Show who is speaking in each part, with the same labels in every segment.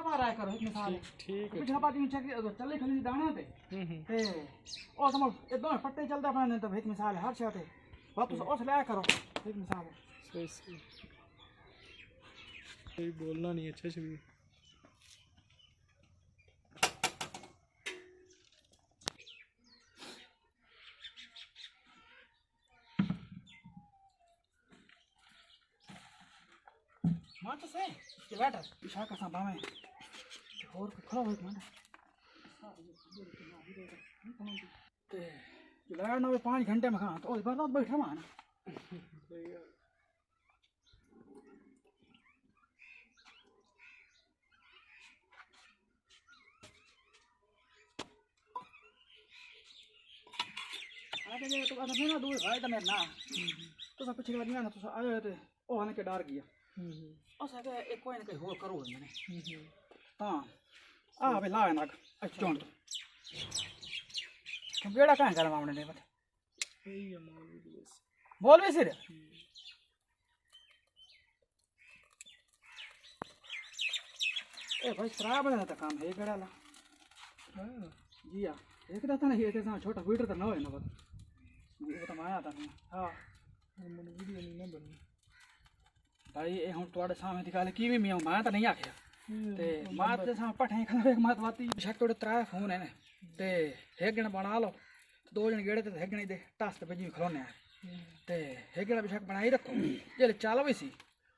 Speaker 1: रहा करो एक मिसाल
Speaker 2: ठीक है
Speaker 1: पिछला बात यूं चेक चले खाली दाने ते ते ओ समझ ये दोनों पट्टे चलते अपने तो एक मिसाल हर शय ते वापस उस ले करो एक मिसाल
Speaker 2: सही सही कोई बोलना नहीं अच्छा से भी
Speaker 1: मां तो सही ये बैठ इशा का सांबा में और खड़ा हो मां ते जुलाड़ ना 5 घंटे में खा तो इस बार तो बैठा मां ना
Speaker 2: सही है
Speaker 1: आगे जे तो अगर ना दूर भाई तो मेरे ना तो सब पिछले बार ना तो आए थे ओ आने के डर गया और सके एक कोई ना कोई हो करो मैंने हां आ बे ला ना अच्छा तो बेड़ा कहां कर मामले ने बता
Speaker 2: सही है
Speaker 1: बोल भी सिर ए भाई खराब है तो काम है गड़ा ला हां जी हां एक तो ना ये तो छोटा वीटर तो ना है ना बता वो तो माया था हां
Speaker 2: मन वीडियो नहीं ना बनी
Speaker 1: भाई ये हम तुम्हारे सामने दिखा ले की भी मैं मां तो नहीं आखिया ते मां ते सामने पठे खले एक मात वाती बेशक तोड़े त्रा फोन है ने ते एक जन बना लो दो जन गेड़े ते एक जन दे टास ते बजी खलोने ते एक जन बेशक बनाई रखो जे चल भी सी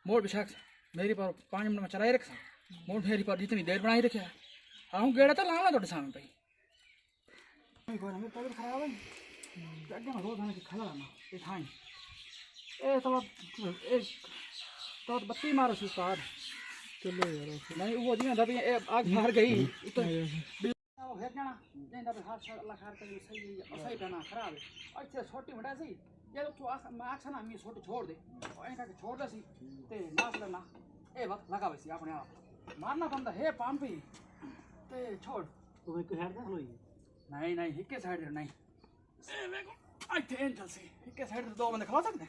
Speaker 1: मोड़ बेशक मेरी पर 5 मिनट में चलाई रख मोड़ मेरी पर इतनी देर बनाई रखा हां गेड़ा तो लाना तोड़े सामने भाई कोई हमें तबीयत खराब है अगे में रोज आने के खला ना ये ठाई ए तो बत्ती मारो सी उस्ताद
Speaker 2: चलो यार
Speaker 1: नहीं वो जी दबी ए आग मार गई तो वो है ना नहीं दबे हाथ अल्लाह खार कर सही सही बना खराब है अच्छे छोटी बड़ा सी ये तो मैं आखा ना मैं छोटी छोड़ दे और इनका छोड़ दे सी ते नाच लेना ए वक्त लगा वैसी अपने आप मारना बंदा है पंपी ते छोड़
Speaker 3: तो एक साइड से हलोई
Speaker 1: नहीं नहीं हिक्के साइड नहीं ए मैं को अच्छे एंजल से हिक्के साइड दो बंदे खवा सकते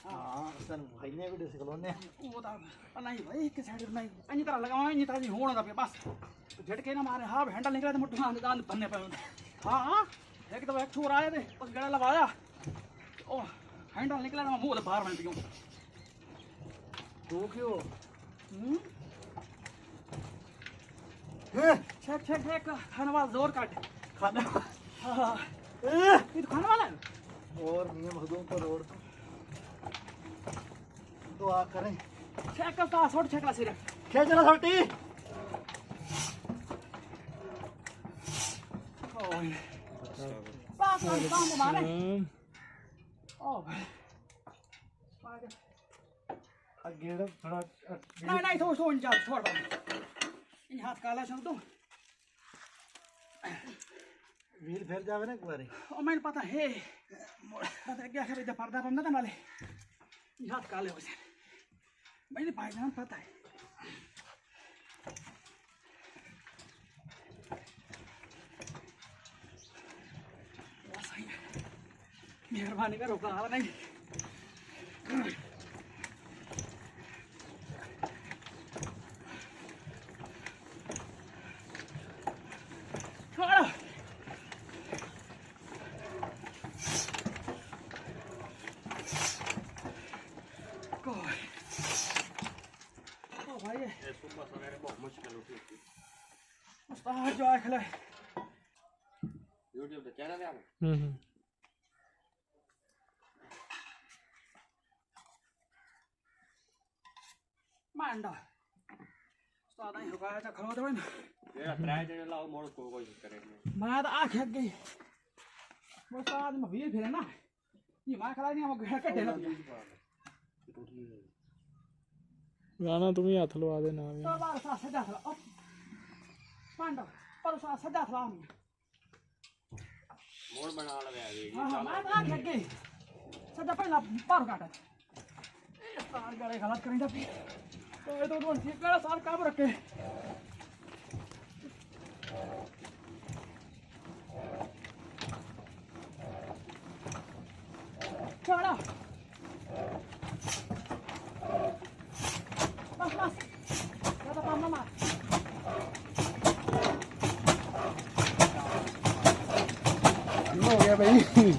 Speaker 3: हां सन भाई ने वीडियो सिखलोने
Speaker 1: वो तो नहीं भाई हिक्के साइड नहीं अन्य तरह लगावा अन्य तरह होना था बस झटके ना मारे हां हैंडल निकला तो मुट्ठा दान बनने पे हां हां एक तो एक छोर आए थे उस गड़ा लगाया ओ हैंडल निकला ना मुंह बाहर बन पियो
Speaker 3: तो क्यों
Speaker 1: छेक छेक छेक खाने वाला जोर काट
Speaker 3: खाना
Speaker 1: हां ये तो खाने वाला है
Speaker 3: और मैं मखदूम पर रोड तो आ करें
Speaker 1: छेक का छोड़ छेक ला सिर
Speaker 3: खेच ना छोटी
Speaker 1: ओए पास काम मारे ओ भाई
Speaker 3: अगेड़ा थोड़ा
Speaker 1: नहीं नहीं थोड़ चल छोड़ दो इन हाथ काला छोड़ दो
Speaker 3: व्हील फेर जावे ना एक बारी
Speaker 1: ओ मैंने पता है पता क्या है इधर पर्दा बंद था नाले इन हाथ काले हो जाए मैंने भाईजान पता है सही है मेहरबानी करो कहा नहीं छोड़ो भाई ये सुबह सवेरे बहुत मुश्किल होती है उस्ताद जो आए खले यूट्यूब पे चैनल है आप मांडा उस्ताद नहीं रुकाया था खलो तो ये ट्राई दे लाओ मोड़ को कोशिश करे मैं तो आंख हट गई वो उस्ताद में भीड़ फिरे ना ये मां खला नहीं हम घर कटे ना
Speaker 2: गाना तुम ही हाथ लवा देना
Speaker 1: तो बार सा सजा था ओ मांडा पर सा सजा था मोड़ बना लगा अभी हां मैं तो आंख हट गई सजा पहला पार काटा सार गले गलत करेंगे तो ये तो ठीक करा सार काम रखे चला बस बस ज्यादा काम ना मार
Speaker 2: ਹੋ ਗਿਆ ਬਈ